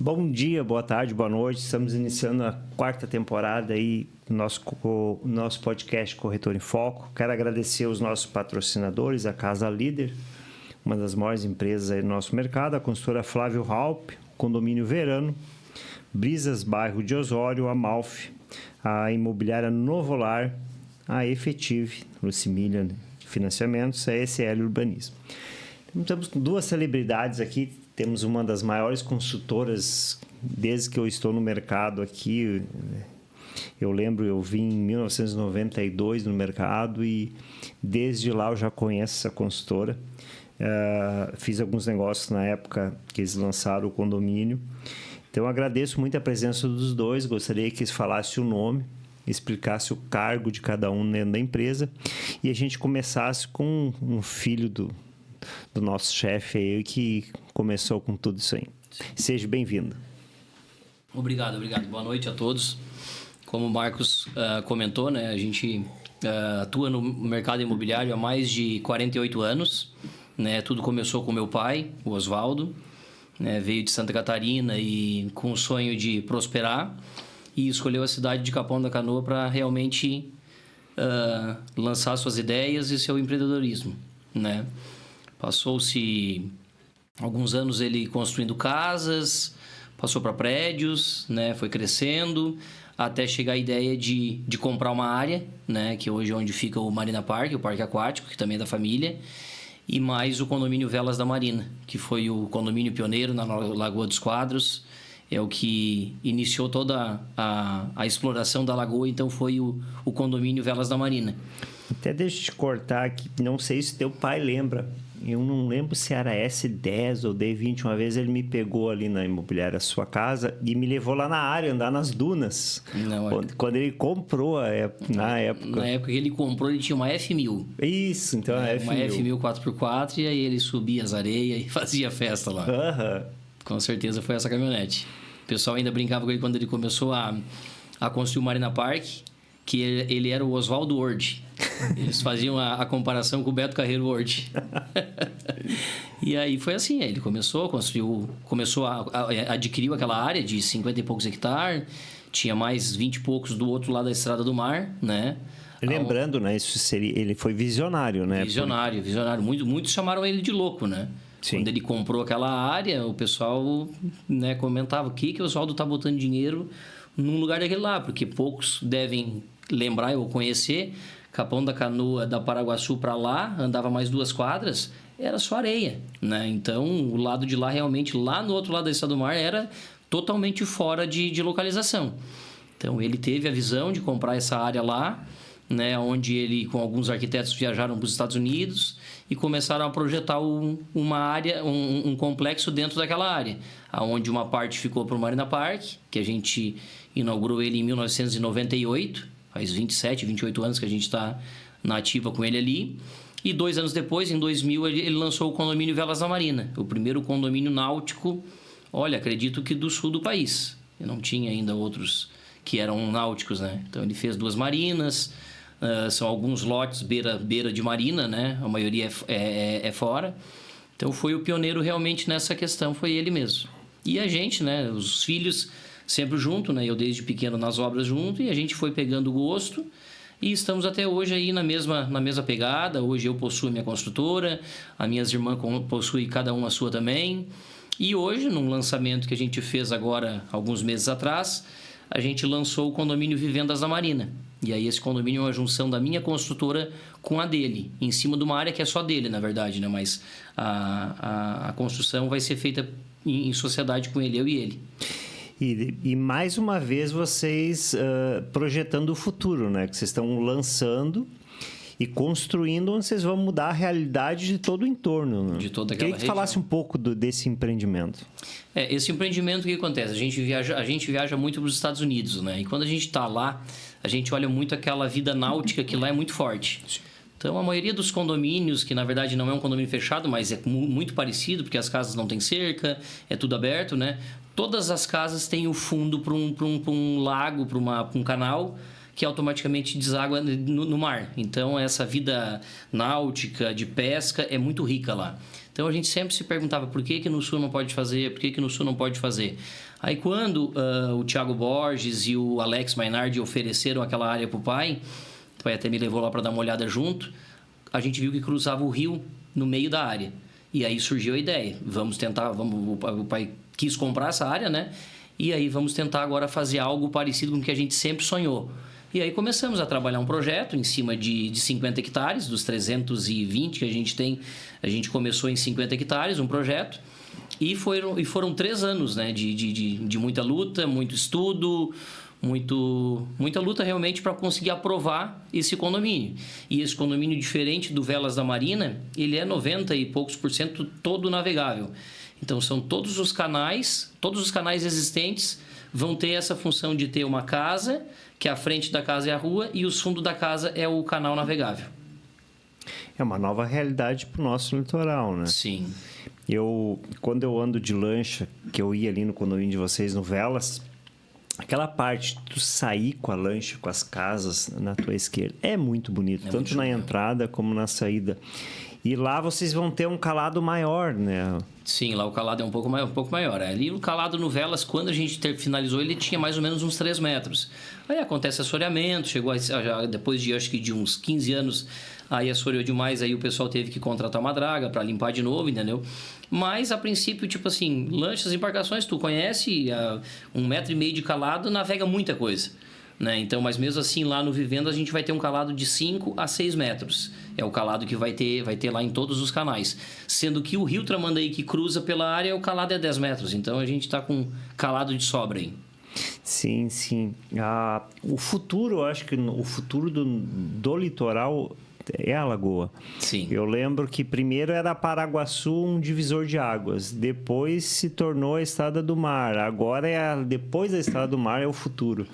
Bom dia, boa tarde, boa noite. Estamos iniciando a 4ª temporada aí do nosso podcast Corretor em Foco. Quero agradecer aos nossos patrocinadores, a Casa Líder, uma das maiores empresas aí do nosso mercado, a consultora Flávio Halp, Condomínio Verano, Brisas Bairro de Osório, a Malf, a Imobiliária Novolar, a Efetive, Lucimília Financiamentos, a SL Urbanismo. Temos duas celebridades aqui. Temos uma das maiores consultoras desde que eu estou no mercado aqui. Eu lembro, eu vim em 1992 no mercado e desde lá eu já conheço essa consultora. Fiz alguns negócios na época que eles lançaram o condomínio. Então, eu agradeço muito a presença dos dois. Gostaria que eles falassem o nome, explicasse o cargo de cada um dentro da empresa e a gente começasse com um filho do nosso chefe aí que começou com tudo isso aí. Seja bem-vindo. Obrigado. Boa noite a todos. Como o Marcos comentou, né, a gente atua no mercado imobiliário há mais de 48 anos. Né? Tudo começou com meu pai, o Oswaldo. Né? Veio de Santa Catarina e com o sonho de prosperar e escolheu a cidade de Capão da Canoa para realmente lançar suas ideias e seu empreendedorismo. Né? Passou-se alguns anos ele construindo casas, passou para prédios, né? Foi crescendo, até chegar a ideia de comprar uma área, né? Que hoje é onde fica o Marina Park, o parque aquático, que também é da família, e mais o condomínio Velas da Marina, que foi o condomínio pioneiro na Lagoa dos Quadros, é o que iniciou toda a exploração da lagoa, então foi o condomínio Velas da Marina. Até deixa eu te cortar aqui, não sei se teu pai lembra. Eu não lembro se era S10 ou D20. Uma vez ele me pegou ali na imobiliária sua casa e me levou lá na área, andar nas dunas. Não, quando ele comprou, na época. Na época que ele comprou, ele tinha uma F1000. Isso, então é F1000. Uma F1000 4x4 e aí ele subia as areias e fazia festa lá. Com certeza foi essa caminhonete. O pessoal ainda brincava com ele quando ele começou a construir o Marina Park, que ele era o Oswaldo Word. Eles faziam a comparação com o Beto Carreiro Word. E aí foi assim, ele começou adquiriu aquela área de 50 e poucos hectares, tinha mais 20 e poucos do outro lado da Estrada do Mar, né? Lembrando, né, ele foi visionário, né? Visionário. Muitos chamaram ele de louco, né? Sim. Quando ele comprou aquela área, o pessoal, né, comentava: o que o Oswaldo tá botando dinheiro num lugar daquele lá? Porque poucos devem lembrar ou conhecer. Capão da Canoa, da Paraguaçu para lá, andava mais 2 quadras, era só areia, né? Então, o lado de lá, realmente, lá no outro lado da Estrada do Mar, era totalmente fora de localização. Então, ele teve a visão de comprar essa área lá, né? Onde ele, com alguns arquitetos, viajaram para os Estados Unidos e começaram a projetar uma área, um complexo dentro daquela área, onde uma parte ficou para o Marina Park, que a gente inaugurou ele em 1998, faz 27, 28 anos que a gente está na ativa com ele ali. E 2 anos depois, em 2000, ele lançou o condomínio Velas da Marina, o primeiro condomínio náutico, acredito que do sul do país. Eu não tinha ainda outros que eram náuticos, né? Então, ele fez 2 marinas, são alguns lotes beira de marina, né? A maioria é fora. Então, foi o pioneiro realmente nessa questão, foi ele mesmo. E a gente, né? Os filhos sempre junto, né? Eu desde pequeno nas obras junto e a gente foi pegando gosto e estamos até hoje aí na mesma pegada. Hoje eu possuo a minha construtora, as minhas irmãs possuem cada uma a sua também. E hoje, num lançamento que a gente fez agora, alguns meses atrás, a gente lançou o condomínio Vivendas da Marina. E aí esse condomínio é uma junção da minha construtora com a dele, em cima de uma área que é só dele, na verdade, né? Mas a construção vai ser feita em sociedade com ele, eu e ele. E mais uma vez vocês projetando o futuro, né? Que vocês estão lançando e construindo onde vocês vão mudar a realidade de todo o entorno. Né? De toda aquela região. Queria que falasse um pouco desse empreendimento. Esse empreendimento, o que acontece? A gente viaja muito para os Estados Unidos, né? E quando a gente está lá, a gente olha muito aquela vida náutica que lá é muito forte. Sim. Então, a maioria dos condomínios, que na verdade não é um condomínio fechado, mas é muito parecido, porque as casas não têm cerca, é tudo aberto, né? Todas as casas têm o fundo para um lago, para um canal, que automaticamente deságua no mar. Então, essa vida náutica, de pesca, é muito rica lá. Então a gente sempre se perguntava por que no Sul não pode fazer, por que no Sul não pode fazer. Aí quando o Thiago Borges e o Alex Mainardi ofereceram aquela área para o pai até me levou lá para dar uma olhada junto, a gente viu que cruzava o rio no meio da área. E aí surgiu a ideia, o pai quis comprar essa área, né? E aí vamos tentar agora fazer algo parecido com o que a gente sempre sonhou. E aí começamos a trabalhar um projeto em cima de 50 hectares, dos 320 que a gente tem, a gente começou em 50 hectares, um projeto, e foram 3 anos, né, de muita luta, muito estudo, muita luta realmente para conseguir aprovar esse condomínio. E esse condomínio, diferente do Velas da Marina, ele é 90 e poucos % todo navegável. Então são todos os canais existentes vão ter essa função de ter uma casa, que a frente da casa é a rua e os fundos da casa é o canal navegável. É uma nova realidade para o nosso litoral, né? Sim. Quando eu ando de lancha, que eu ia ali no condomínio de vocês, no Velas, aquela parte de tu sair com a lancha, com as casas na tua esquerda, é muito bonito, tanto muito na entrada como na saída. E lá vocês vão ter um calado maior, né? Sim, lá o calado é um pouco maior. Ali o calado no Velas, quando a gente finalizou, ele tinha mais ou menos uns 3 metros. Aí acontece assoreamento, depois de uns 15 anos, aí assoreou demais, aí o pessoal teve que contratar uma draga para limpar de novo, entendeu? Mas, a princípio, tipo assim, lanchas, embarcações, tu conhece, 1,5 metro de calado, navega muita coisa. Né? Então, mas mesmo assim, lá no Vivenda, a gente vai ter um calado de 5 a 6 metros. É o calado que vai ter lá em todos os canais. Sendo que o rio Tramandaí, que cruza pela área, o calado é 10 metros. Então, a gente está com calado de sobra aí. Sim, sim. O futuro, eu acho que o futuro do litoral é a lagoa. Sim. Eu lembro que primeiro era Paraguaçu um divisor de águas, depois se tornou a Estrada do Mar, agora depois da Estrada do Mar é o futuro.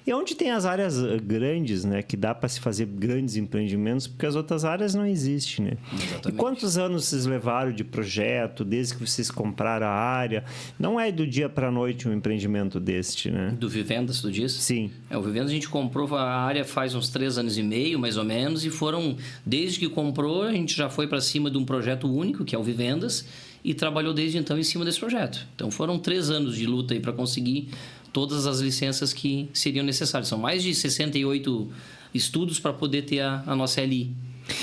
E onde tem as áreas grandes, né, que dá para se fazer grandes empreendimentos, porque as outras áreas não existem, né? Exatamente. E quantos anos vocês levaram de projeto, desde que vocês compraram a área? Não é do dia para a noite um empreendimento deste, né? Do Vivendas, tu diz? Sim. O Vivendas a gente comprou a área faz uns 3 anos e meio, mais ou menos, e desde que comprou, a gente já foi para cima de um projeto único, que é o Vivendas, e trabalhou desde então em cima desse projeto. Então foram 3 anos de luta aí para conseguir todas as licenças que seriam necessárias. São mais de 68 estudos para poder ter a nossa LI.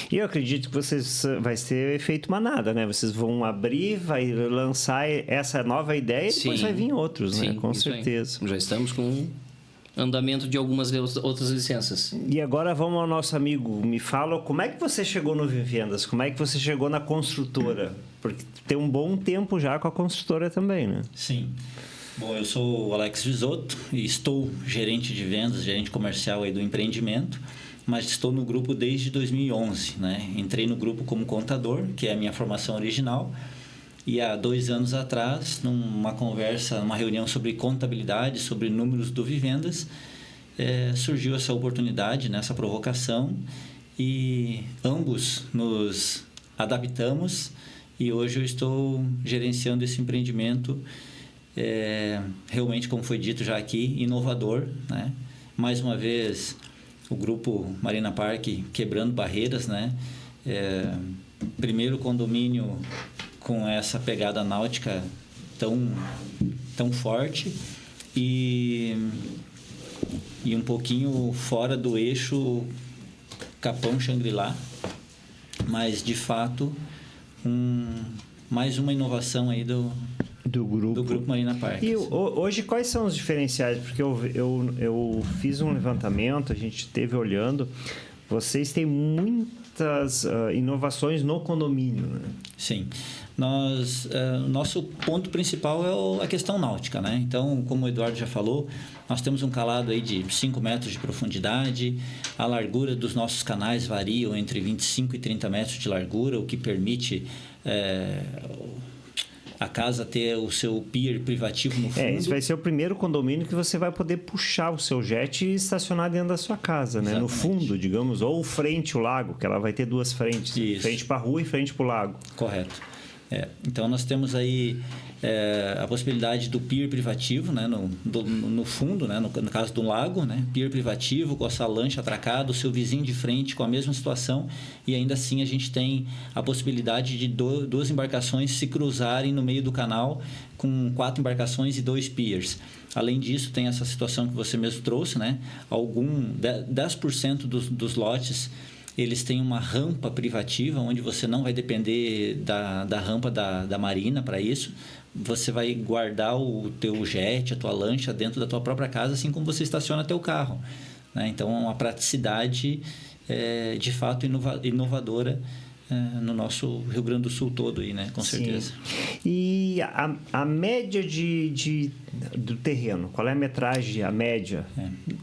E eu acredito que vocês vai ter efeito manada, né? Vocês vão abrir, vai lançar essa nova ideia e depois vai vir outros, né? Com certeza. Aí. Já estamos com andamento de algumas outras licenças. E agora vamos ao nosso amigo. Me fala, como é que você chegou no Vivendas? Como é que você chegou na construtora? Porque tem um bom tempo já com a construtora também, né? Sim. Bom, eu sou o Alex Risotto e estou gerente de vendas, gerente comercial aí do empreendimento, mas estou no grupo desde 2011, né? Entrei no grupo como contador, que é a minha formação original, e há 2 anos atrás, numa conversa, numa reunião sobre contabilidade, sobre números do Vivendas, surgiu essa oportunidade, né? Essa provocação, e ambos nos adaptamos e hoje eu estou gerenciando esse empreendimento realmente, como foi dito já aqui, inovador, né? Mais uma vez o grupo Marina Park quebrando barreiras, né? Primeiro condomínio com essa pegada náutica tão forte e um pouquinho fora do eixo Capão Xangri-Lá, mas de fato mais uma inovação aí do grupo Marina Park. E hoje quais são os diferenciais? Porque eu fiz um levantamento, a gente esteve olhando, vocês têm muitas inovações no condomínio, né? Sim. Nosso ponto principal é a questão náutica, né? Então, como o Eduardo já falou, nós temos um calado aí de 5 metros de profundidade, a largura dos nossos canais varia entre 25 e 30 metros de largura, o que permite a casa ter o seu pier privativo no fundo. Esse vai ser o primeiro condomínio que você vai poder puxar o seu jet e estacionar dentro da sua casa, né? No fundo, digamos, ou frente ao lago, que ela vai ter 2 frentes. Isso. Frente para a rua e frente para o lago. Correto. Então, nós temos aí a possibilidade do pier privativo, né? No fundo, né? No caso do lago, né? Pier privativo com a sua lancha atracada, o seu vizinho de frente com a mesma situação, e ainda assim a gente tem a possibilidade de duas embarcações se cruzarem no meio do canal com 4 embarcações e 2 piers. Além disso, tem essa situação que você mesmo trouxe, né? 10% dos lotes, eles têm uma rampa privativa, onde você não vai depender da rampa da marina para isso. Você vai guardar o teu jet, a tua lancha dentro da tua própria casa, assim como você estaciona teu carro, né? Então, é uma praticidade de fato inovadora no nosso Rio Grande do Sul todo aí, né? Com certeza. E a média do terreno, qual é a metragem, a média?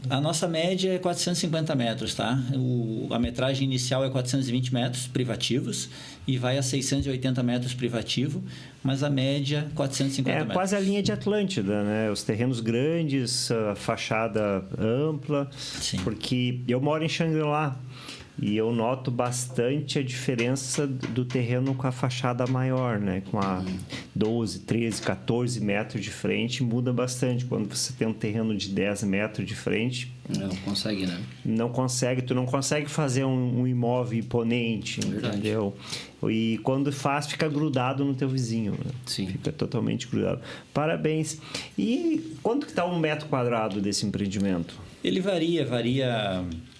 A nossa média é 450 metros, tá? A metragem inicial é 420 metros privativos e vai a 680 metros privativo, mas a média 450 metros. É quase a linha de Atlântida, né? Os terrenos grandes, a fachada ampla. Sim. Porque eu moro em Xangri-Lá. E eu noto bastante a diferença do terreno com a fachada maior, né? Com a 12, 13, 14 metros de frente, muda bastante. Quando você tem um terreno de 10 metros de frente... Não consegue, né? Tu não consegue fazer um imóvel imponente, entendeu? E quando faz, fica grudado no teu vizinho, né? Sim. Fica totalmente grudado. Parabéns. E quanto que está 1 metro quadrado desse empreendimento? Ele varia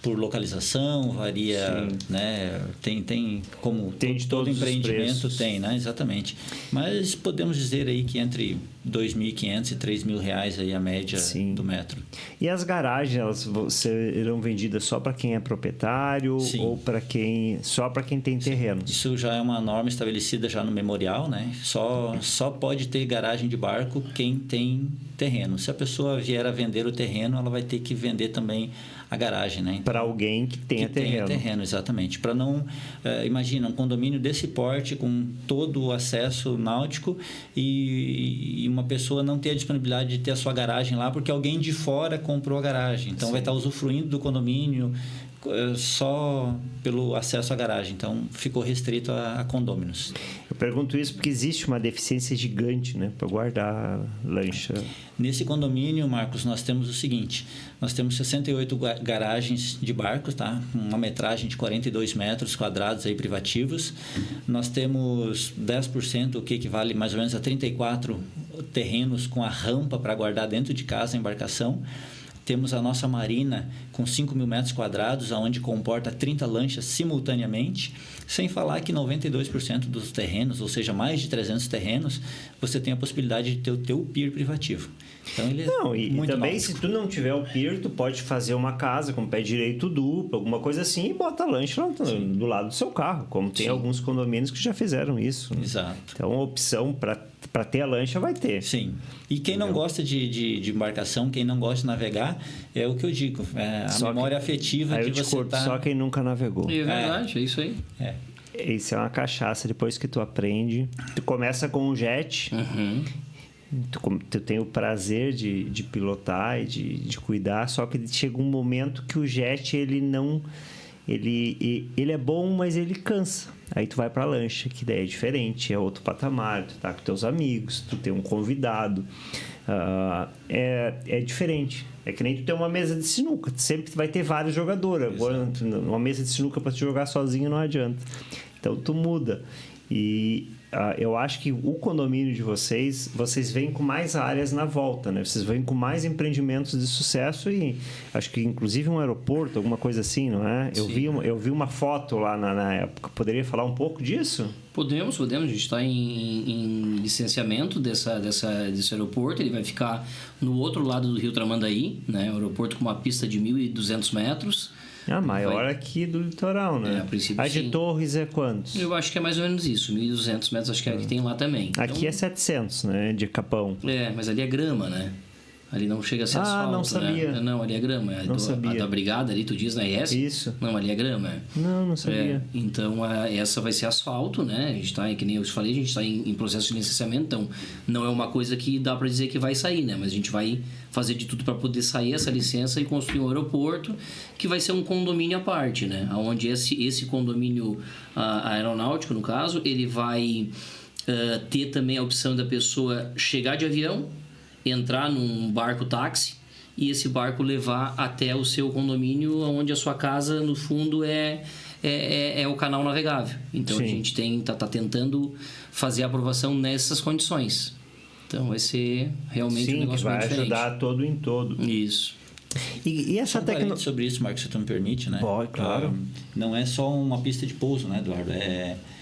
por localização, varia, né? Tem como tem de todo todos empreendimento os tem, né? Exatamente. Mas podemos dizer aí que entre R$2.500 e R$3.000 aí a média do metro. E as garagens, elas serão vendidas só para quem é proprietário? Sim. Ou só para quem tem terreno? Isso já é uma norma estabelecida já no memorial, né? Só pode ter garagem de barco quem tem terreno. Se a pessoa vier a vender o terreno, ela vai ter que vender também a garagem, né? Então, para alguém que tenha terreno. Tenha terreno, exatamente. Para não... imagina, um condomínio desse porte, com todo o acesso náutico e uma pessoa não ter a disponibilidade de ter a sua garagem lá porque alguém de fora comprou a garagem. Então, vai estar usufruindo do condomínio só pelo acesso à garagem. Então, ficou restrito a condôminos. Eu pergunto isso porque existe uma deficiência gigante, né, para guardar lancha. Nesse condomínio, Marcos, nós temos o seguinte: nós temos 68 garagens de barcos, tá? Uma metragem de 42 metros quadrados aí privativos. Nós temos 10%, o que equivale mais ou menos a 34 terrenos com a rampa para guardar dentro de casa a embarcação. Temos a nossa marina com 5.000 metros quadrados, onde comporta 30 lanchas simultaneamente, sem falar que 92% dos terrenos, ou seja, mais de 300 terrenos, você tem a possibilidade de ter o teu pier privativo. Então, ele e também, se tu não tiver o pier, tu pode fazer uma casa com pé direito duplo, alguma coisa assim, e bota a lancha do lado do seu carro, como tem alguns condomínios que já fizeram isso. Né? Exato. Então, a opção para ter a lancha vai ter. Sim. E quem não gosta de embarcação, quem não gosta de navegar, é o que eu digo, memória afetiva de você estar... Só quem nunca navegou. É verdade, é isso aí. Isso é uma cachaça. Depois que tu aprende, tu começa com um jet... Tu tem o prazer de pilotar e de cuidar, só que chega um momento que o jet, ele é bom, mas ele cansa. Aí tu vai pra lancha, que daí é diferente, é outro patamar, tu tá com teus amigos, tu tem um convidado, é diferente. É que nem tu tem uma mesa de sinuca, sempre vai ter vários jogadores. Agora, uma mesa de sinuca para tu jogar sozinho não adianta. Então tu muda. E eu acho que o condomínio de vocês vêm com mais áreas na volta, né? Vocês vêm com mais empreendimentos de sucesso e acho que inclusive um aeroporto, alguma coisa assim, não é? Eu vi uma foto lá na época. Poderia falar um pouco disso? Podemos. A gente está em licenciamento desse aeroporto. Ele vai ficar no outro lado do Rio Tramandaí, né? Um aeroporto com uma pista de 1.200 metros. Maior aqui do litoral, né? A princípio, de Torres é quantos? Eu acho que é mais ou menos isso, 1.200 metros, acho que é que tem lá também. Aqui é 700, né? De Capão. Mas ali é grama, né? Ali não chega a ser asfalto, não sabia. Né? Não, ali é grama. Sabia. A da Brigada ali, tu diz na IS? Isso. Não, ali é grama. Não sabia. Então, essa vai ser asfalto, né? A gente está, que nem eu te falei, a gente está em processo de licenciamento, então não é uma coisa que dá para dizer que vai sair, né? Mas a gente vai fazer de tudo para poder sair essa licença e construir um aeroporto que vai ser um condomínio à parte, né? Onde esse condomínio aeronáutico, no caso, ele vai ter também a opção da pessoa chegar de avião, entrar num barco-táxi e esse barco levar até o seu condomínio, onde a sua casa, no fundo, é o canal navegável. Então, Sim. a gente tá tentando fazer a aprovação nessas condições. Então, vai ser realmente um negócio que vai bem diferente. ajudar todo em todo. Isso. E essa tecnologia... sobre isso, Marcos, se tu me permite, né? Pode, claro. Não é só uma pista de pouso, né, Eduardo?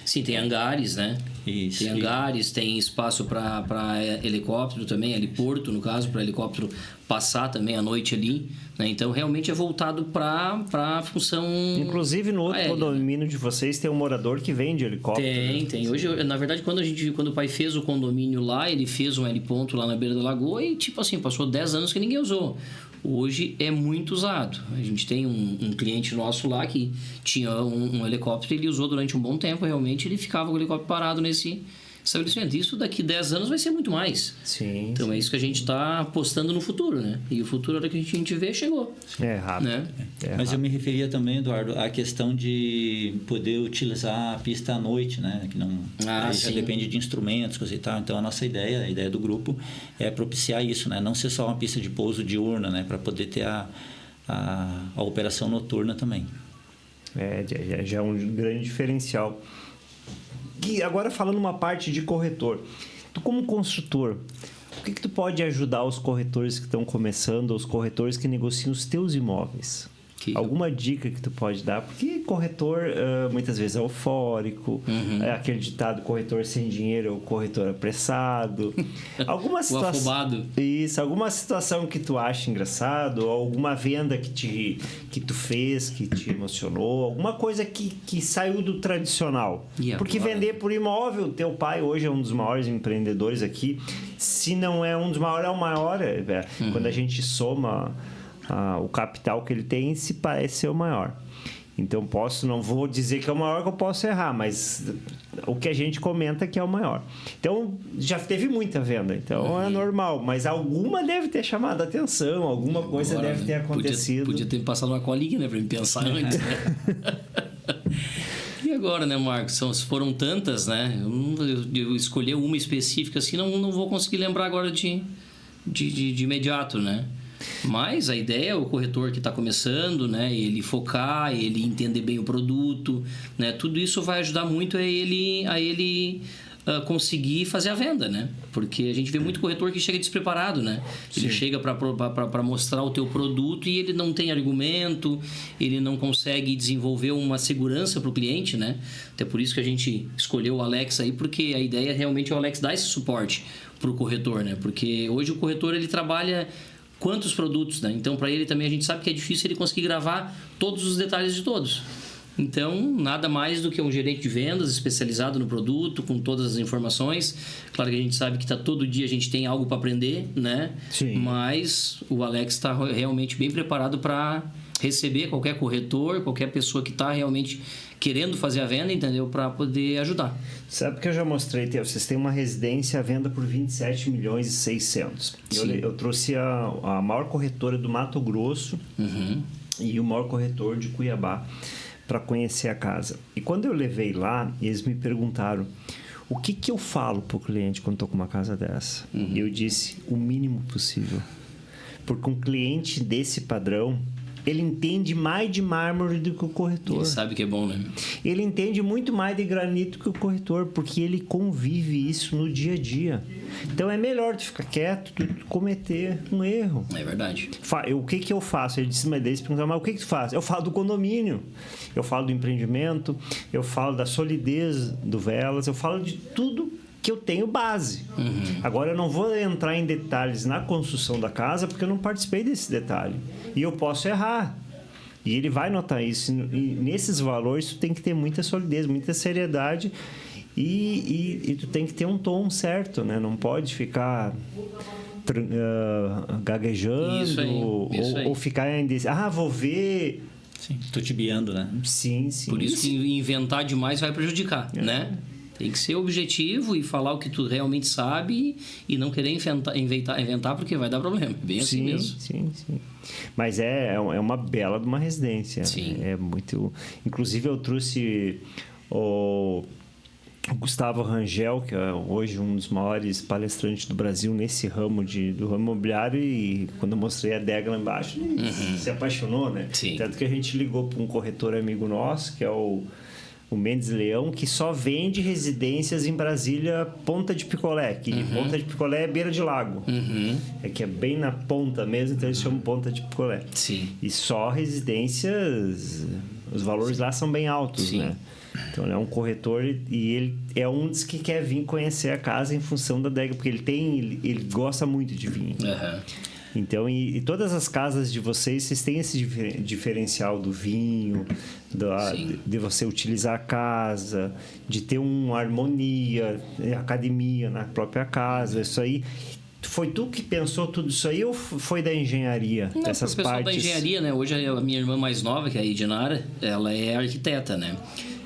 Sim, tem hangares, né? Isso. Tem hangares, tem espaço para helicóptero também, heliporto, no caso, para helicóptero passar também a noite ali. Né? Então, realmente é voltado para a função... Inclusive, no outro aérea, condomínio de vocês tem um morador que vem de helicóptero. Tem. Hoje, na verdade, quando o pai fez o condomínio lá, ele fez um heliponto lá na beira da lagoa e, tipo assim, passou 10 anos que ninguém usou. Hoje é muito usado. A gente tem um cliente nosso lá que tinha um helicóptero e ele usou durante um bom tempo. Realmente, ele ficava com o helicóptero parado nesse estabelecimento. Isso daqui 10 anos vai ser muito mais. Sim. Então, é isso que a gente está apostando no futuro, né? E o futuro, a hora que a gente vê, chegou. É rápido. Né? Mas eu me referia também, Eduardo, à questão de poder utilizar a pista à noite, né? Que não já depende de instrumentos, coisa e tal. Então, a ideia do grupo é propiciar isso, né? Não ser só uma pista de pouso diurna, né? Para poder ter a operação noturna também. Já é um grande diferencial. E agora falando uma parte de corretor. Tu como construtor, o que tu pode ajudar os corretores que estão começando, os corretores que negociam os teus imóveis? Alguma dica que tu pode dar? Porque corretor muitas vezes é eufórico, é aquele ditado, corretor sem dinheiro é o corretor apressado. Alguma situação, o afobado. Isso, alguma situação que tu acha engraçado, ou alguma venda que tu fez, que te emocionou, alguma coisa que saiu do tradicional. Porque vender por imóvel, teu pai hoje é um dos maiores empreendedores aqui, se não é um dos maiores, é o maior. Quando a gente soma o capital que ele tem, se parece ser o maior. Então, não vou dizer que é o maior, que eu posso errar, mas o que a gente comenta que é o maior. Então, já teve muita venda, então é normal, mas alguma deve ter chamado a atenção, alguma coisa deve ter acontecido. Podia ter me passado uma colinha, né, para me pensar antes, né? E agora, né, Marcos? Foram tantas, né? Eu escolhi uma específica assim, não vou conseguir lembrar agora de imediato, né? Mas a ideia é o corretor que está começando, né? Ele focar, ele entender bem o produto, né? Tudo isso vai ajudar muito a ele conseguir fazer a venda, né? Porque a gente vê muito corretor que chega despreparado, né? Ele chega para mostrar o teu produto e ele não tem argumento, ele não consegue desenvolver uma segurança para o cliente, né? Até por isso que a gente escolheu o Alex aí, porque a ideia realmente é o Alex dar esse suporte para o corretor, né? Porque hoje o corretor ele trabalha quantos produtos, né? Então, para ele também a gente sabe que é difícil ele conseguir gravar todos os detalhes de todos. Então, nada mais do que um gerente de vendas especializado no produto, com todas as informações. Claro que a gente sabe que todo dia a gente tem algo para aprender, né? Sim. Mas o Alex está realmente bem preparado para receber qualquer corretor, qualquer pessoa que está realmente querendo fazer a venda, entendeu? Para poder ajudar. Sabe que eu já mostrei, vocês têm uma residência à venda por 27 milhões e 600. Eu trouxe a maior corretora do Mato Grosso e o maior corretor de Cuiabá para conhecer a casa. E quando eu levei lá, eles me perguntaram: o que eu falo para o cliente quando estou com uma casa dessa? E eu disse: o mínimo possível. Porque um cliente desse padrão, ele entende mais de mármore do que o corretor. Ele sabe que é bom, né? Ele entende muito mais de granito que o corretor, porque ele convive isso no dia a dia. Então, é melhor tu ficar quieto do que cometer um erro. É verdade. O que eu faço? Ele disse, mas o que tu faz? Eu falo do condomínio, eu falo do empreendimento, eu falo da solidez do Velas, eu falo de tudo que eu tenho base. Agora, eu não vou entrar em detalhes na construção da casa, porque eu não participei desse detalhe. E eu posso errar. E ele vai notar isso. E nesses valores, tu tem que ter muita solidez, muita seriedade. E tu tem que ter um tom certo, né? Não pode ficar gaguejando. Isso aí. Ou ficar vou ver. Sim, titubeando, né? Sim. Por isso que inventar demais vai prejudicar, né? Tem que ser objetivo e falar o que tu realmente sabe e não querer inventar porque vai dar problema. Bem assim mesmo. Sim. Mas é uma bela de uma residência. Sim. É muito... Inclusive, eu trouxe o Gustavo Rangel, que é hoje um dos maiores palestrantes do Brasil nesse ramo do ramo imobiliário, e quando eu mostrei a adega lá embaixo, ele se apaixonou, né? Sim. Tanto que a gente ligou para um corretor amigo nosso, que é o Mendes Leão, que só vende residências em Brasília, Ponta de Picolé, que Ponta de Picolé é beira de lago. É que é bem na ponta mesmo, então eles chamam Ponta de Picolé. Sim. E só residências, os valores lá são bem altos, né? Então ele é um corretor e ele é um dos que quer vir conhecer a casa em função da adega, porque ele gosta muito de vinho. Então, e todas as casas de vocês têm esse diferencial do vinho, de você utilizar a casa, de ter uma harmonia, academia na própria casa. Isso aí, foi tu que pensou tudo isso aí ou foi da engenharia? Não, essas o pessoal partes? da engenharia, né? Hoje a minha irmã mais nova, que é a Edinara, ela é arquiteta, né?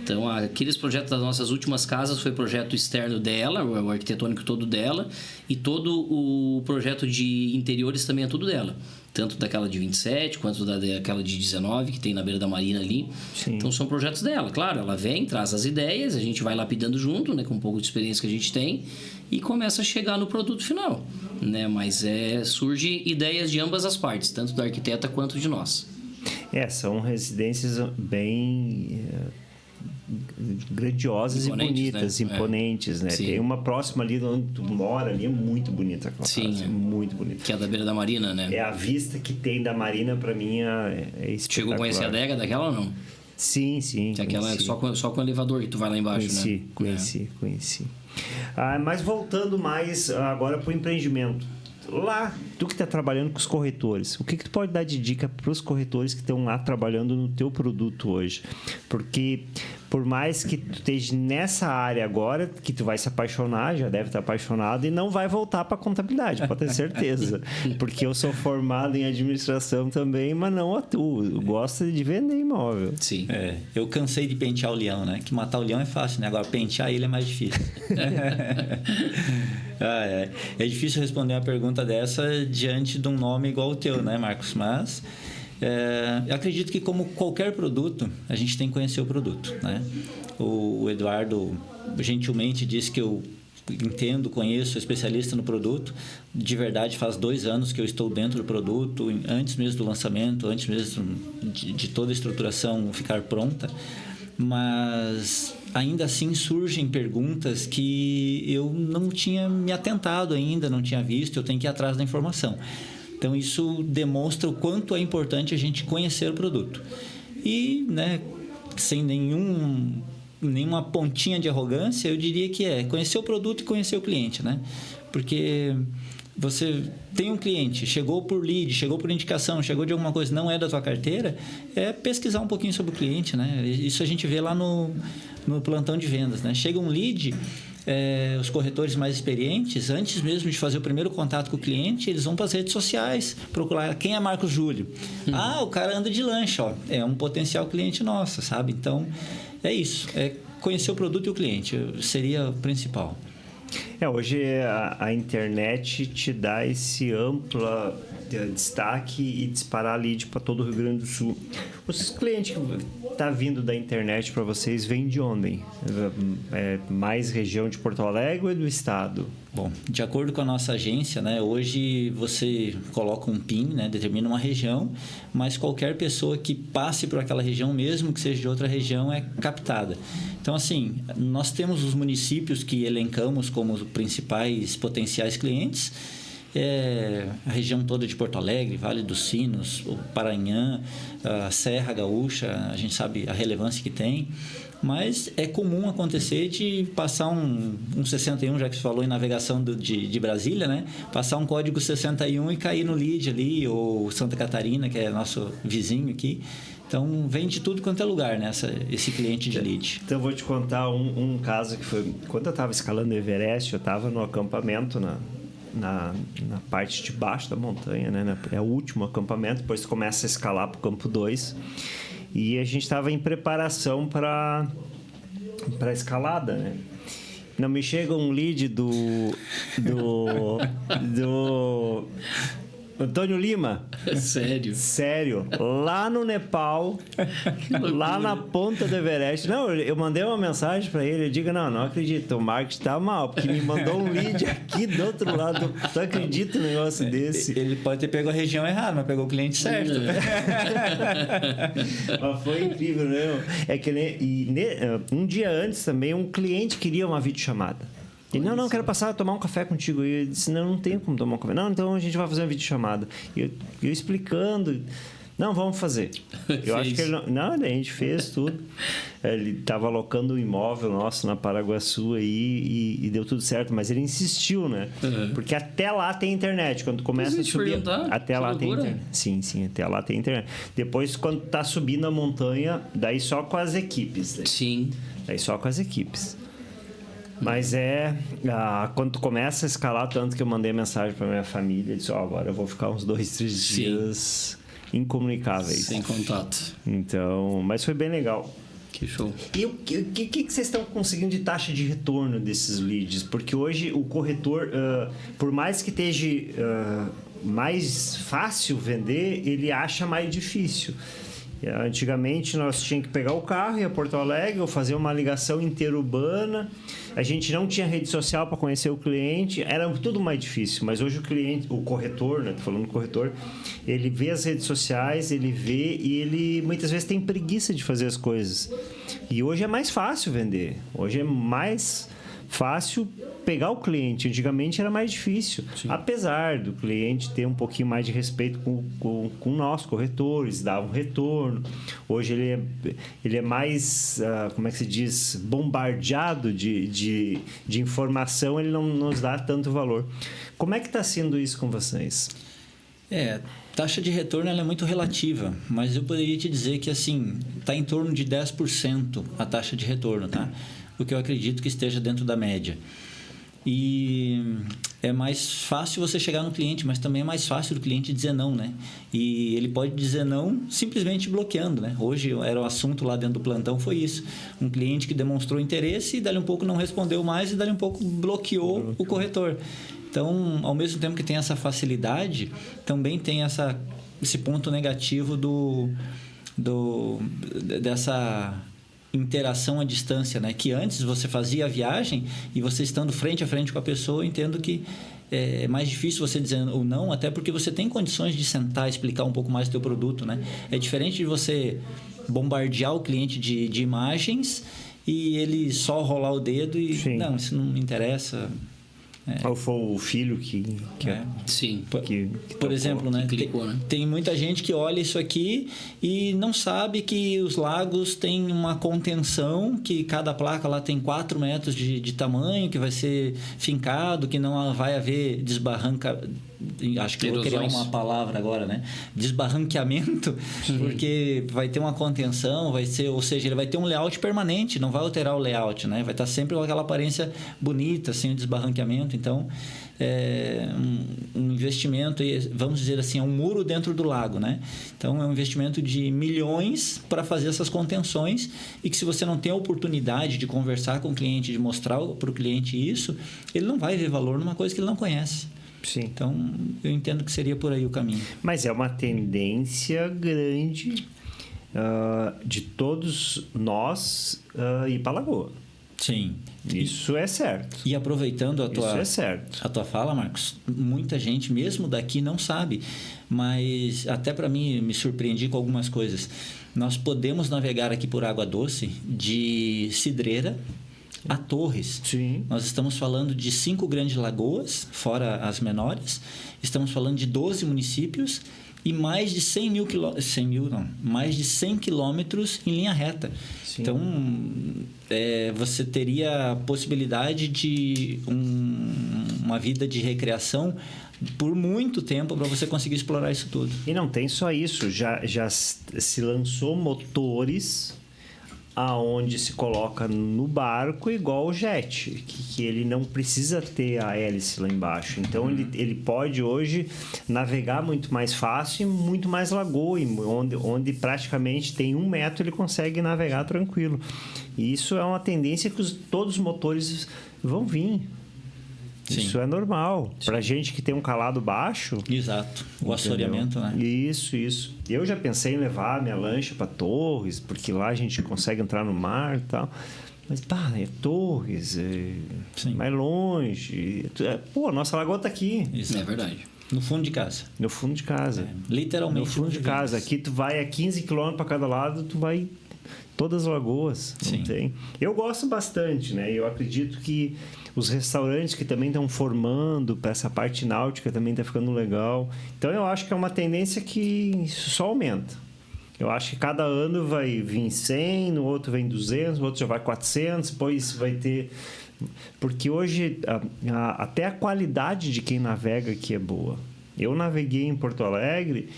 Então, aqueles projetos das nossas últimas casas foi projeto externo dela, o arquitetônico todo dela, e todo o projeto de interiores também é tudo dela. Tanto daquela de 27, quanto daquela de 19, que tem na beira da marina ali. Sim. Então, são projetos dela. Claro, ela vem, traz as ideias, a gente vai lapidando junto, né? Com um pouco de experiência que a gente tem, e começa a chegar no produto final, né? Mas surge ideias de ambas as partes, tanto da arquiteta quanto de nós. São residências bem... grandiosas Imponentes, e bonitas, né? Imponentes, né? Sim. Tem uma próxima ali onde tu mora ali, é muito bonita aquela casa, muito bonita. Que é da beira da marina, né? É a vista que tem da marina, pra mim, é espetacular. Chegou a conhecer a adega daquela ou não? Sim. Que aquela é só com o elevador que tu vai lá embaixo, né? Conheci. Mas voltando mais agora pro empreendimento. Lá, tu que está trabalhando com os corretores, o que tu pode dar de dica para os corretores que estão lá trabalhando no teu produto hoje? Porque por mais que tu esteja nessa área agora, que tu vai se apaixonar, já deve estar apaixonado, e não vai voltar para a contabilidade, pode ter certeza. Porque eu sou formado em administração também, mas não atuo. Eu gosto de vender imóvel. Sim. Eu cansei de pentear o leão, né? Que matar o leão é fácil, né? Agora pentear ele é mais difícil. É difícil responder uma pergunta dessa diante de um nome igual o teu, né, Marcos? Mas eu acredito que, como qualquer produto, a gente tem que conhecer o produto, né? O Eduardo gentilmente disse que eu entendo, conheço, sou especialista no produto. De verdade, faz 2 anos que eu estou dentro do produto, antes mesmo do lançamento, antes mesmo de toda a estruturação ficar pronta. Mas ainda assim surgem perguntas que eu não tinha me atentado ainda, não tinha visto, eu tenho que ir atrás da informação. Então isso demonstra o quanto é importante a gente conhecer o produto. E, né, sem nenhuma pontinha de arrogância, eu diria que conhecer o produto e conhecer o cliente, né? Porque você tem um cliente, chegou por lead, chegou por indicação, chegou de alguma coisa, não é da tua carteira, pesquisar um pouquinho sobre o cliente, né? Isso a gente vê lá no plantão de vendas, né? Chega um lead, os corretores mais experientes, antes mesmo de fazer o primeiro contato com o cliente, eles vão para as redes sociais, procurar quem é Marcos Júlio. O cara anda de lancha, ó. É um potencial cliente nosso, sabe? Então, é isso. Conhecer o produto e o cliente seria o principal. Hoje a internet te dá esse amplo destaque e disparar lead para todo o Rio Grande do Sul. Os clientes que estão vindo da internet para vocês vêm de onde? Mais região de Porto Alegre ou é do estado? Bom, de acordo com a nossa agência, né, hoje você coloca um PIN, né, determina uma região, mas qualquer pessoa que passe por aquela região, mesmo que seja de outra região, é captada. Então, assim, nós temos os municípios que elencamos como os principais potenciais clientes, a região toda de Porto Alegre, Vale dos Sinos, o Paranhã, a Serra Gaúcha, a gente sabe a relevância que tem. Mas é comum acontecer de passar um 61, já que você falou em navegação de Brasília, né? Passar um código 61 e cair no lead ali, ou Santa Catarina, que é nosso vizinho aqui. Então, vem de tudo quanto é lugar, né? Esse cliente de lead. Então, eu vou te contar um caso que foi... Quando eu estava escalando o Everest, eu estava no acampamento na parte de baixo da montanha, né? É o último acampamento, depois tu começa a escalar para o campo 2. E a gente estava em preparação para a escalada, né? Não me chega um lead Antônio Lima. Sério? Sério. Lá no Nepal, lá na ponta do Everest. Não, eu mandei uma mensagem para ele. Eu digo, não acredito. O Marcos tá mal, porque me mandou um lead aqui do outro lado. Tu acredita num negócio desse? Ele pode ter pego a região errada, mas pegou o cliente certo. Mas foi incrível, né? É que um dia antes também, um cliente queria uma videochamada. Ele, não, quero passar a tomar um café contigo. E eu disse, não tenho como tomar um café. Não, então a gente vai fazer uma videochamada. E eu explicando, não, vamos fazer. Eu acho que ele não, a gente fez tudo. Ele estava alocando um imóvel nosso na Paraguaçu aí e deu tudo certo, mas ele insistiu, né? Porque até lá tem internet. Quando começa a subir, até lá tem internet. Sim, até lá tem internet. Depois, quando tá subindo a montanha, daí só com as equipes. Daí. Sim. Daí só com as equipes. Mas quando tu começa a escalar, tanto que eu mandei mensagem para minha família, disse, agora eu vou ficar uns 2-3 dias incomunicáveis. Sem contato. Então, mas foi bem legal. Que show. E o que vocês estão conseguindo de taxa de retorno desses leads? Porque hoje o corretor, por mais que esteja mais fácil vender, ele acha mais difícil. Antigamente nós tínhamos que pegar o carro e ir a Porto Alegre ou fazer uma ligação interurbana. A gente não tinha rede social para conhecer o cliente, era tudo mais difícil. Mas hoje o corretor, né? Tô falando do corretor, ele vê as redes sociais, ele vê e ele muitas vezes tem preguiça de fazer as coisas. E hoje é mais fácil vender. Hoje é mais fácil pegar o cliente. Antigamente era mais difícil. Sim. Apesar do cliente ter um pouquinho mais de respeito com nós, corretores, dar um retorno. Hoje ele é mais, como é que se diz, bombardeado de informação, ele não nos dá tanto valor. Como é que está sendo isso com vocês? Taxa de retorno ela é muito relativa, mas eu poderia te dizer que assim, está em torno de 10% a taxa de retorno, tá? O que eu acredito que esteja dentro da média. E é mais fácil você chegar no cliente, mas também é mais fácil do cliente dizer não, né? E ele pode dizer não simplesmente bloqueando, né? Hoje era o assunto lá dentro do plantão, foi isso. Um cliente que demonstrou interesse e dali um pouco não respondeu mais e dali um pouco bloqueou o corretor. Então, ao mesmo tempo que tem essa facilidade, também tem esse ponto negativo dessa interação à distância, né? Que antes você fazia a viagem e você estando frente a frente com a pessoa, eu entendo que é mais difícil você dizer ou não, até porque você tem condições de sentar e explicar um pouco mais do teu produto, né? É diferente de você bombardear o cliente de imagens e ele só rolar o dedo e Sim. Não, isso não me interessa. Ou foi o filho que Sim. Por exemplo, né? Clicou, né? Tem muita gente que olha isso aqui e não sabe que os lagos têm uma contenção, que cada placa lá tem 4 metros de tamanho, que vai ser fincado, que não vai haver acho que eu vou criar uma palavra agora, né? Desbarranqueamento, porque vai ter uma contenção, ou seja, ele vai ter um layout permanente, não vai alterar o layout, né? Vai estar sempre com aquela aparência bonita, sem o desbarranqueamento. Então, é um investimento, vamos dizer assim, é um muro dentro do lago, né? Então, é um investimento de milhões para fazer essas contenções e que se você não tem a oportunidade de conversar com o cliente, de mostrar para o cliente isso, ele não vai ver valor numa coisa que ele não conhece. Sim. Então, eu entendo que seria por aí o caminho. Mas é uma tendência grande de todos nós ir para a Lagoa. Sim. Isso é certo. E aproveitando a tua fala, Marcos, muita gente, mesmo daqui, não sabe. Mas até para mim, me surpreendi com algumas coisas. Nós podemos navegar aqui por água doce de Cidreira a Torres. Sim. Nós estamos falando de 5 grandes lagoas, fora as menores. Estamos falando de 12 municípios e mais de 100 quilômetros em linha reta. Sim. Então, você teria a possibilidade de uma vida de recreação por muito tempo para você conseguir explorar isso tudo. E não tem só isso, já se lançou motores aonde se coloca no barco igual o jet, que ele não precisa ter a hélice lá embaixo. Então, ele pode hoje navegar muito mais fácil e muito mais lagoa, onde praticamente tem 1 metro ele consegue navegar tranquilo. E isso é uma tendência que todos os motores vão vir. Sim. Isso é normal. Para gente que tem um calado baixo... Exato. O entendeu? assoreamento, né? Isso. Eu já pensei em levar minha lancha para Torres, porque lá a gente consegue entrar no mar e tal. Mas, é Torres, mais longe. Pô, a nossa lagoa tá aqui. Isso. É verdade. No fundo de casa. No fundo de casa. Literalmente. No fundo de casa. Aqui tu vai a 15 km para cada lado, tu vai todas as lagoas. Não Sim. tem. Eu gosto bastante, né? Eu acredito que os restaurantes que também estão formando para essa parte náutica também tá ficando legal. Então eu acho que é uma tendência que só aumenta. Eu acho que cada ano vai vir 100, no outro vem 200, no outro já vai 400, depois vai ter... Porque hoje até a qualidade de quem navega aqui é boa. Eu naveguei em Porto Alegre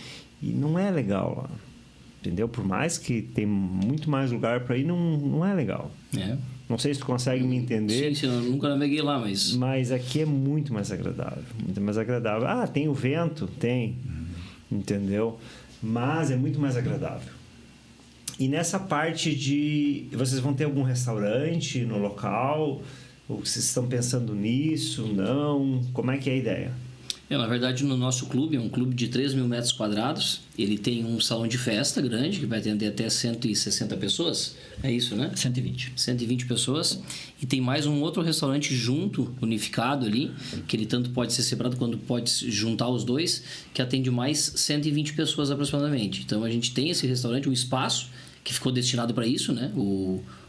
e não é legal lá. Entendeu? Por mais que tem muito mais lugar para ir, não é legal. É. Não sei se tu consegue me entender. Sim, eu nunca naveguei lá, mas... Mas aqui é muito mais agradável. Muito mais agradável. Tem o vento? Tem. Entendeu? Mas é muito mais agradável. E nessa parte de... Vocês vão ter algum restaurante no local? Ou vocês estão pensando nisso? Não? Como é que é a ideia? Na verdade, no nosso clube, é um clube de 3 mil metros quadrados. Ele tem um salão de festa grande, que vai atender até 160 pessoas. É isso, né? 120. 120 pessoas. E tem mais um outro restaurante junto, unificado ali, que ele tanto pode ser separado quanto pode juntar os dois, que atende mais 120 pessoas aproximadamente. Então, a gente tem esse restaurante, um espaço que ficou destinado para isso, né?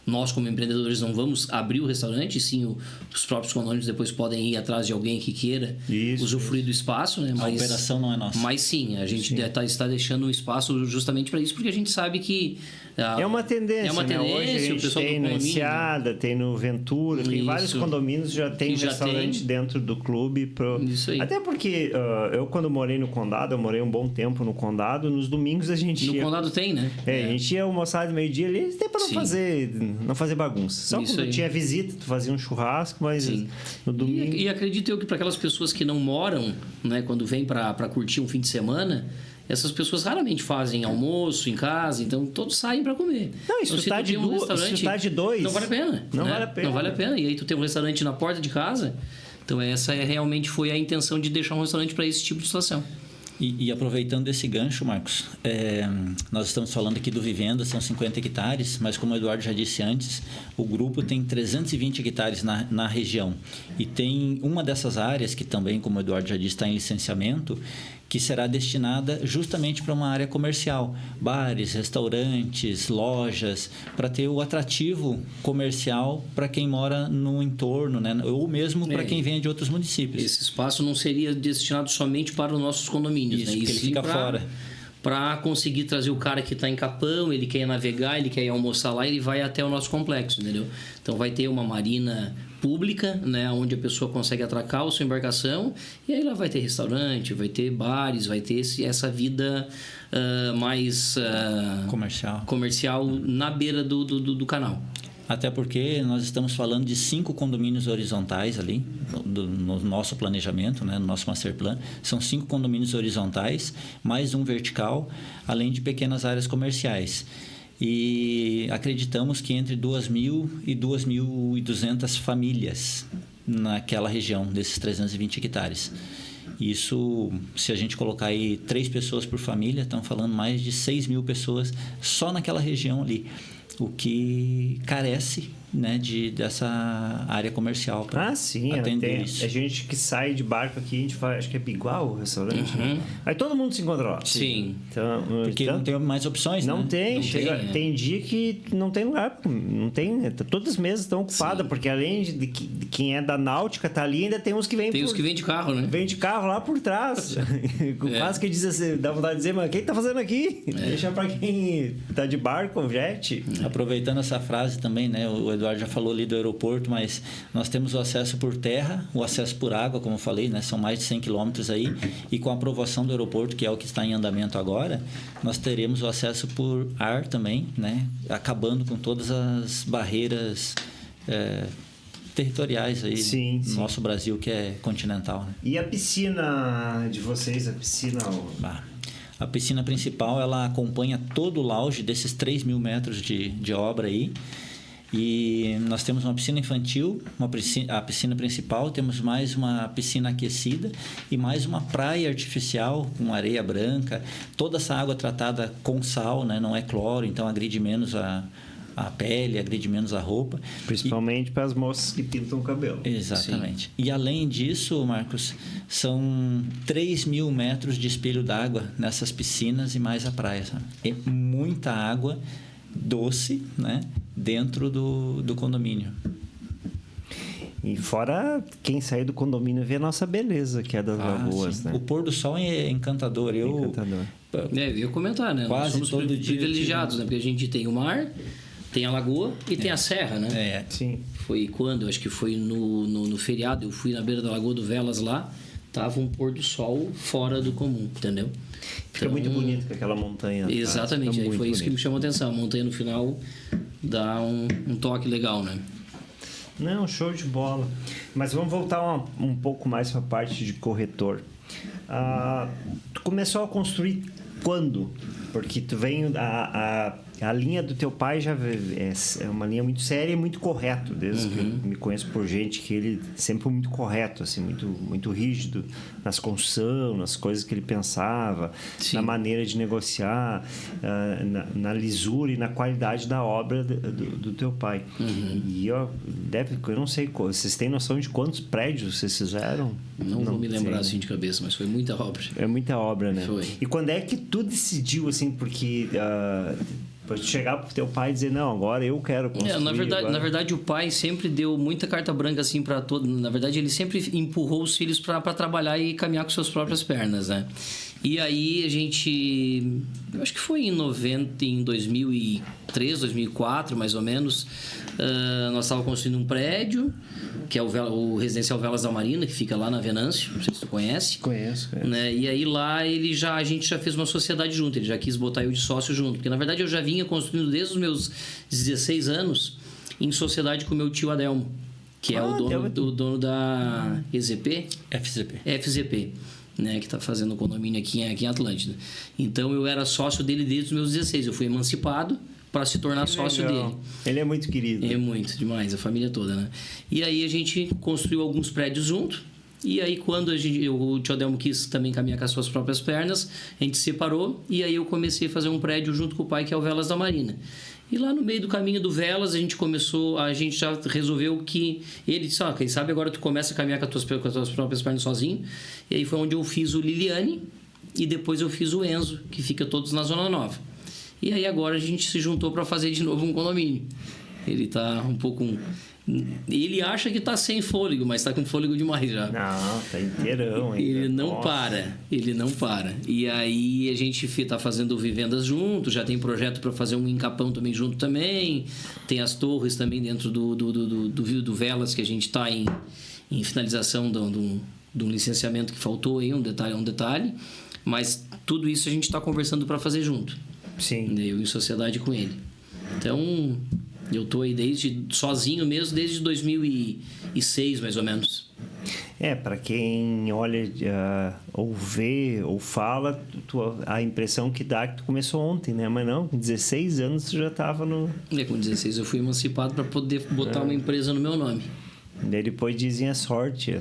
Nós, como empreendedores, não vamos abrir o restaurante, sim, os próprios condôminos depois podem ir atrás de alguém que queira usufruir do espaço, né? A operação não é nossa. Mas sim, a gente está deixando um espaço justamente para isso, porque a gente sabe que... É uma tendência, né? Hoje a gente tem no Enseada, tem no Ventura, tem vários condomínios já tem um restaurante dentro do clube. Isso aí. Até porque eu, quando morei no Condado, eu morei um bom tempo no Condado, nos domingos a gente ia... No Condado tem, né? A gente ia almoçar de meio-dia ali, até para não fazer bagunça. Só isso quando aí. Tinha visita, tu fazia um churrasco, mas no domingo... E acredito eu que para aquelas pessoas que não moram, né, quando vêm para curtir um fim de semana... Essas pessoas raramente fazem almoço em casa, então todos saem para comer. Não, isso então, está de dois. Não vale a pena. Não vale a pena. Não vale a pena. E aí tu tem um restaurante na porta de casa. Então essa realmente foi a intenção de deixar um restaurante para esse tipo de situação. E aproveitando esse gancho, Marcos, nós estamos falando aqui do Vivenda, são 50 hectares, mas como o Eduardo já disse antes, o grupo tem 320 hectares na região. E tem uma dessas áreas, que também, como o Eduardo já disse, está em licenciamento, que será destinada justamente para uma área comercial. Bares, restaurantes, lojas, para ter o atrativo comercial para quem mora no entorno, né? Ou mesmo para quem vem de outros municípios. Esse espaço não seria destinado somente para os nossos condomínios. Isso, né? porque ele fica fora. Para conseguir trazer o cara que está em Capão, ele quer navegar, ele quer ir almoçar lá, ele vai até o nosso complexo, entendeu? Então vai ter uma marina pública, né, onde a pessoa consegue atracar a sua embarcação, e aí lá vai ter restaurante, vai ter bares, vai ter essa vida mais comercial na beira do canal. Até porque nós estamos falando de 5 condomínios horizontais ali, no nosso planejamento, né, no nosso master plan. São 5 condomínios horizontais, mais um vertical, além de pequenas áreas comerciais. E acreditamos que entre 2.000 e 2.200 famílias naquela região, desses 320 hectares. Isso, se a gente colocar aí 3 pessoas por família, estamos falando mais de 6.000 pessoas só naquela região ali. O que carece, né, dessa área comercial para atender isso. É gente que sai de barco aqui, a gente fala, acho que é Bigual o restaurante. Né? Aí todo mundo se encontra lá. Sim. Porque não tem mais opções, não né? Tem. Tem dia que não tem lugar, não tem, todas as mesas estão ocupadas, porque além de quem é da náutica tá ali, ainda tem uns que vêm os que vêm de carro, né? Vem de carro lá por trás. Quase que diz assim, dá vontade de dizer, mas quem tá fazendo aqui? Deixa para quem tá de barco, jet. Aproveitando essa frase também, né? O Eduardo já falou ali do aeroporto, mas nós temos o acesso por terra, o acesso por água, como eu falei, né? São mais de 100 quilômetros aí, e com a aprovação do aeroporto, que é o que está em andamento agora, nós teremos o acesso por ar também, né? Acabando com todas as barreiras territoriais aí no nosso Brasil, que é continental. Né? E a piscina de vocês, A piscina principal, ela acompanha todo o lounge desses 3.000 metros de obra aí. E nós temos uma piscina infantil, a piscina principal, temos mais uma piscina aquecida e mais uma praia artificial com areia branca. Toda essa água tratada com sal, né? Não é cloro, então agride menos a pele, agride menos a roupa. Principalmente para as moças que pintam o cabelo. Exatamente. Sim. E além disso, Marcos, são 3.000 metros de espelho d'água nessas piscinas e mais a praia. Sabe? É muita água doce, né? Dentro do condomínio. E fora quem sair do condomínio vê a nossa beleza, que é das lagoas, né? O pôr do sol é encantador. Eu ia comentar, né? Quase Nós somos todo dia privilegiados, né? Porque a gente tem o mar, tem a lagoa e tem a serra, né? Sim. Foi quando? Acho que foi no feriado. Eu fui na beira da Lagoa do Velas lá. Tava um pôr do sol fora do comum, entendeu? Fica muito bonito com aquela montanha. Exatamente. Aí foi isso que me chamou a atenção. A montanha no final dá um toque legal, né? Não, show de bola. Mas vamos voltar um pouco mais para a parte de corretor. Tu começou a construir quando? Porque tu vem... A linha do teu pai já é uma linha muito séria e muito correta. Desde que eu me conheço por gente que ele sempre foi muito correto, assim, muito rígido nas construções, nas coisas que ele pensava, na maneira de negociar, na lisura e na qualidade da obra do teu pai. E eu não sei, vocês têm noção de quantos prédios vocês fizeram? Não vou me lembrar assim de cabeça, mas foi muita obra. É muita obra, né? Foi. E quando é que tu decidiu, assim, porque... Para chegar pro teu pai e dizer, não, agora eu quero construir. Na verdade, o pai sempre deu muita carta branca assim para todo. Na verdade, ele sempre empurrou os filhos para trabalhar e caminhar com suas próprias pernas, né? E aí a gente, eu acho que foi em 2003, 2004, mais ou menos, nós estávamos construindo um prédio, que é o Residencial Velas da Marina, que fica lá na Venâncio, não sei se tu conhece. Conheço. Né? E aí lá a gente já fez uma sociedade junto, ele já quis botar eu de sócio junto, porque na verdade eu já vinha construindo desde os meus 16 anos em sociedade com meu tio Adelmo, que é o dono da EZP? FZP. Né, que está fazendo o condomínio aqui em Atlântida. Então, eu era sócio dele desde os meus 16. Eu fui emancipado para se tornar sócio dele. Ele é muito querido. É muito, demais. A família toda, né? E aí, a gente construiu alguns prédios junto. E aí, quando o tio Adelmo quis também caminhar com as suas próprias pernas, a gente separou. E aí, eu comecei a fazer um prédio junto com o pai, que é o Velas da Marina. E lá no meio do caminho do Velas, a gente já resolveu que ele disse, quem sabe agora tu começa a caminhar com as tuas próprias pernas sozinho. E aí foi onde eu fiz o Liliane e depois eu fiz o Enzo, que fica todos na Zona Nova. E aí agora a gente se juntou para fazer de novo um condomínio. Ele tá um pouco... Ele acha que tá sem fôlego, mas tá com fôlego demais já. Não, tá inteirão ainda. Ele não para. E aí a gente tá fazendo vivendas junto, já tem projeto para fazer um encapão também junto também. Tem as torres também dentro do Velas, que a gente tá em finalização de um licenciamento que faltou aí, um detalhe. Mas tudo isso a gente tá conversando para fazer junto. Sim. Eu em sociedade com ele. Então... Eu tô aí sozinho mesmo desde 2006, mais ou menos. Para quem olha ou vê ou fala, a impressão que dá é que tu começou ontem, né? Mas não, com 16 anos tu já estava no... Com 16 eu fui emancipado para poder botar uma empresa no meu nome. Daí depois dizem sorte.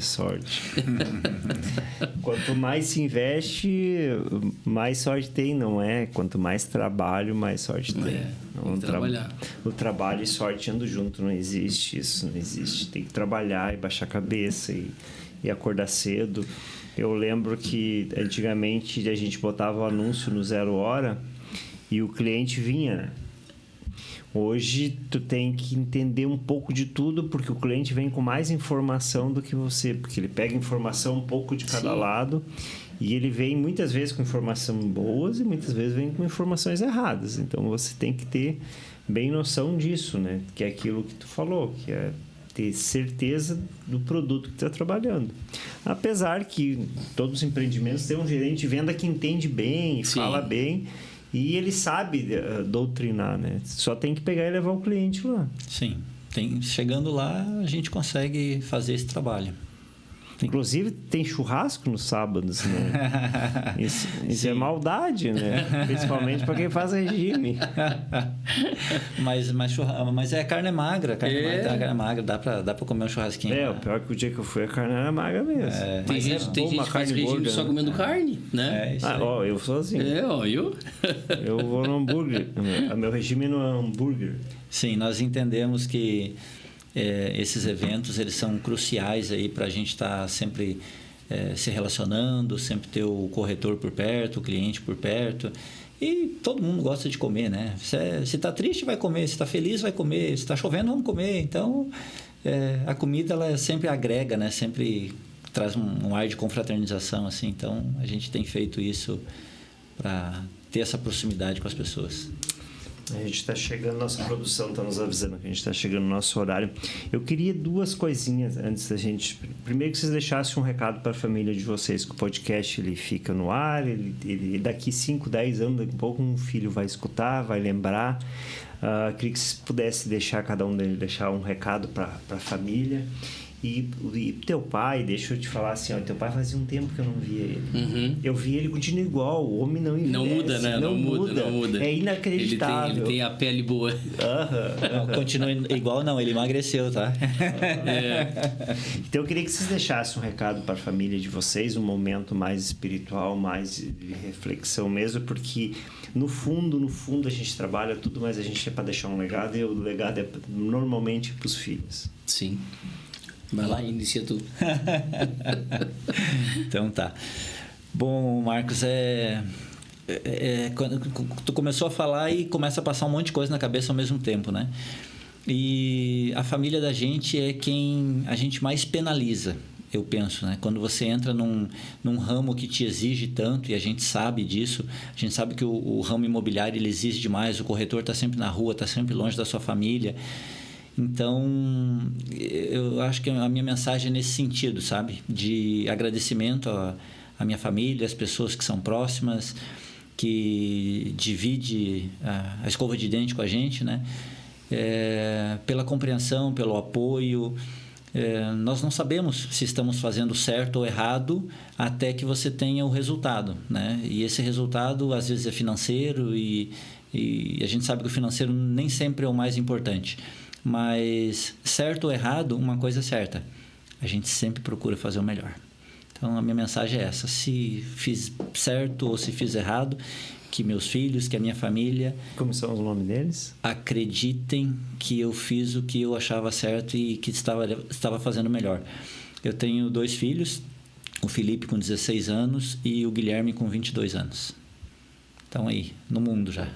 Quanto mais se investe, mais sorte tem, não é? Quanto mais trabalho, mais sorte tem. Tem que trabalhar. O trabalho e sorte andam junto, não existe isso, não existe. Tem que trabalhar e baixar a cabeça e acordar cedo. Eu lembro que antigamente a gente botava o anúncio no 0 hora e o cliente vinha, né? Hoje, tu tem que entender um pouco de tudo, porque o cliente vem com mais informação do que você, porque ele pega informação um pouco de cada lado e ele vem muitas vezes com informações boas e muitas vezes vem com informações erradas. Então, você tem que ter bem noção disso, né? Que é aquilo que tu falou, que é ter certeza do produto que tu está trabalhando. Apesar que todos os empreendimentos têm um gerente de venda que entende bem e fala bem... E ele sabe doutrinar, né? Só tem que pegar e levar o cliente lá. Sim. Chegando lá, a gente consegue fazer esse trabalho. Inclusive, tem churrasco nos sábados, né? Isso é maldade, né? Principalmente para quem faz regime. Mas a carne é magra, carne é magra, dá pra comer um churrasquinho. O pior que o dia que eu fui, a carne era magra mesmo. Tem gente que faz regime gorda, só comendo carne, né? Eu sou assim. Eu vou no hambúrguer. Meu regime não é hambúrguer. Sim, nós entendemos que esses eventos, eles são cruciais aí para a gente estar sempre se relacionando, sempre ter o corretor por perto, o cliente por perto. E todo mundo gosta de comer, né? Se está triste, vai comer. Se está feliz, vai comer. Se está chovendo, vamos comer. Então, a comida, ela sempre agrega, né? Sempre traz um ar de confraternização, assim. Então, a gente tem feito isso para ter essa proximidade com as pessoas. A gente está chegando, nossa produção está nos avisando que a gente está chegando no nosso horário. Eu queria 2 coisinhas antes da gente... Primeiro que vocês deixassem um recado para a família de vocês, que o podcast ele fica no ar, ele daqui 5, 10 anos, daqui a pouco um filho vai escutar, vai lembrar. Queria que vocês pudessem deixar, cada um deles, deixar um recado para a família. E teu pai, deixa eu te falar assim, teu pai fazia um tempo que eu não via ele. Uhum. Eu vi ele continua igual, o homem não envelhece. Não muda, né? Não muda. É inacreditável. Ele tem a pele boa. Não, continua igual não, ele emagreceu, tá? Então eu queria que vocês deixassem um recado para a família de vocês, um momento mais espiritual, mais de reflexão mesmo, porque no fundo a gente trabalha tudo, mas a gente é para deixar um legado, e o legado é normalmente para os filhos. Sim. Vai lá, inicia tu. Então tá. Bom, Marcos, quando tu começou a falar e começa a passar um monte de coisa na cabeça ao mesmo tempo, né? E a família da gente é quem a gente mais penaliza, eu penso, né? Quando você entra num ramo que te exige tanto, e a gente sabe disso, a gente sabe que o ramo imobiliário ele exige demais, o corretor está sempre na rua, está sempre longe da sua família. Então, eu acho que a minha mensagem é nesse sentido, sabe? De agradecimento à minha família, às pessoas que são próximas, que divide a escova de dente com a gente, né? Pela compreensão, pelo apoio. Nós não sabemos se estamos fazendo certo ou errado até que você tenha o resultado, né? E esse resultado, às vezes, é financeiro e a gente sabe que o financeiro nem sempre é o mais importante. Mas, certo ou errado, uma coisa é certa. A gente sempre procura fazer o melhor. Então, a minha mensagem é essa. Se fiz certo ou se fiz errado, que meus filhos, que a minha família... Como são os nomes deles? Acreditem que eu fiz o que eu achava certo e que estava fazendo melhor. Eu tenho 2 filhos, o Felipe com 16 anos e o Guilherme com 22 anos. Então, aí, no mundo já.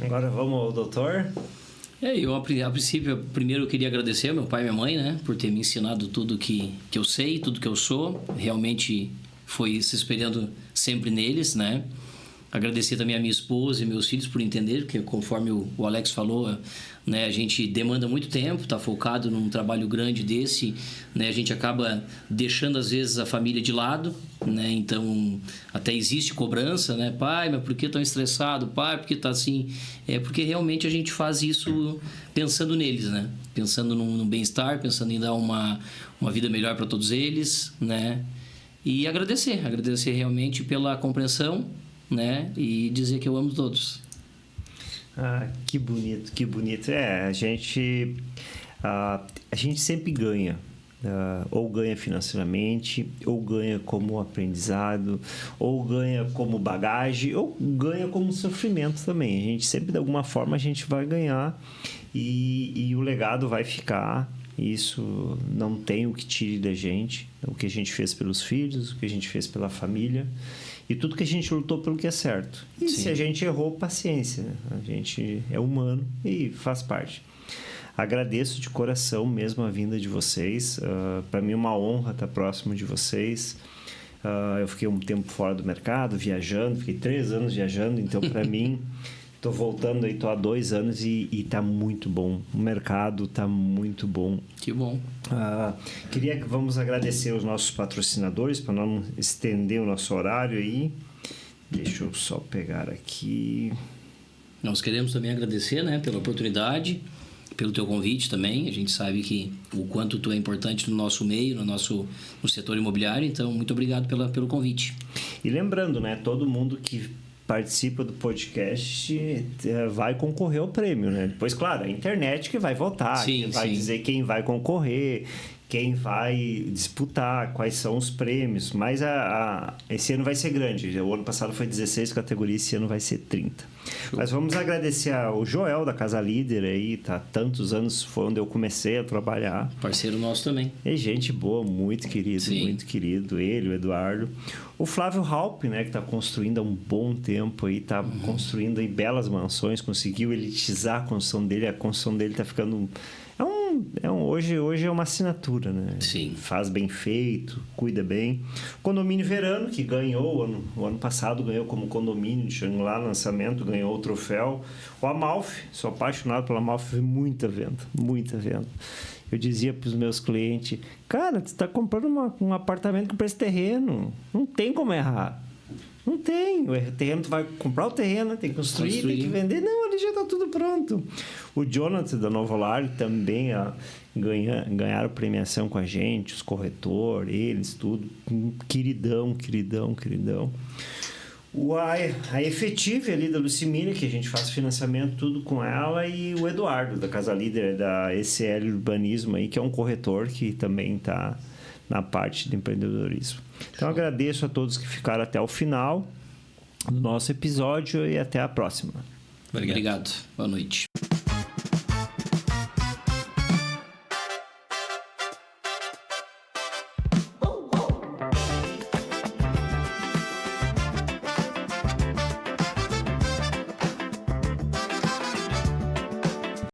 Agora vamos ao doutor... Eu, a princípio, primeiro eu queria agradecer ao meu pai e minha mãe, né? Por ter me ensinado tudo que eu sei, tudo que eu sou. Realmente foi se espelhando sempre neles, né? Agradecer também a minha esposa e meus filhos por entender, porque conforme o Alex falou, né, a gente demanda muito tempo, está focado num trabalho grande desse, né, a gente acaba deixando às vezes a família de lado, né, então até existe cobrança, né, pai, mas por que tão estressado, pai, por que tá assim? Porque realmente a gente faz isso pensando neles, né, pensando no bem-estar, pensando em dar uma vida melhor para todos eles, né, e agradecer realmente pela compreensão, né? E dizer que eu amo todos. Que bonito, que bonito. A gente sempre ganha. Ou ganha financeiramente, ou ganha como aprendizado, ou ganha como bagagem, ou ganha como sofrimento também. A gente sempre, de alguma forma, a gente vai ganhar e o legado vai ficar. Isso não tem o que tire da gente. O que a gente fez pelos filhos, o que a gente fez pela família. E tudo que a gente lutou pelo que é certo. E Sim. Se a gente errou, paciência. Né? A gente é humano e faz parte. Agradeço de coração mesmo a vinda de vocês. Para mim é uma honra estar próximo de vocês. Eu fiquei um tempo fora do mercado, viajando. Fiquei 3 anos viajando. Então, para mim, estou voltando aí, estou há 2 anos e está muito bom. O mercado está muito bom. Que bom. Queria que vamos agradecer os nossos patrocinadores para não estender o nosso horário aí. Deixa eu só pegar aqui. Nós queremos também agradecer, né, pela oportunidade. pelo teu convite também. A gente sabe que o quanto tu é importante no nosso meio, no setor imobiliário. Então, muito obrigado pelo convite. E lembrando, né? Todo mundo que participa do podcast vai concorrer ao prêmio, né? Depois, claro, a internet que vai votar, que vai dizer quem vai concorrer, quem vai disputar, quais são os prêmios. Mas esse ano vai ser grande. O ano passado foi 16 categorias, esse ano vai ser 30. Show. Mas vamos agradecer ao Joel da Casa Líder aí, tá? Tantos anos foi onde eu comecei a trabalhar. Parceiro nosso também. É gente boa, muito querido. Ele, o Eduardo. O Flávio Halp, né, que está construindo há um bom tempo aí, tá construindo aí belas mansões, conseguiu elitizar a construção dele está ficando... Hoje é uma assinatura, né? Sim. Faz bem feito, cuida bem. Condomínio Verano, que ganhou, o ano passado ganhou como condomínio de Xangri-Lá, lançamento, ganhou o troféu. O Amalfi, sou apaixonado pelo Amalfi, muita venda. Eu dizia para os meus clientes, cara, tu está comprando um apartamento com preço terreno, não tem como errar. Não tem. O terreno, tu vai comprar o terreno, tem que construir, tem que vender. Não, ali já está tudo pronto. O Jonathan da Novolar também ganharam premiação com a gente, os corretores, eles, tudo. Queridão. A Efetive ali da Lucimília, que a gente faz financiamento tudo com ela, e o Eduardo da Casa Líder, da ECL Urbanismo, aí, que é um corretor que também está na parte de empreendedorismo. Então, agradeço a todos que ficaram até o final do nosso episódio e até a próxima. Obrigado. Boa noite.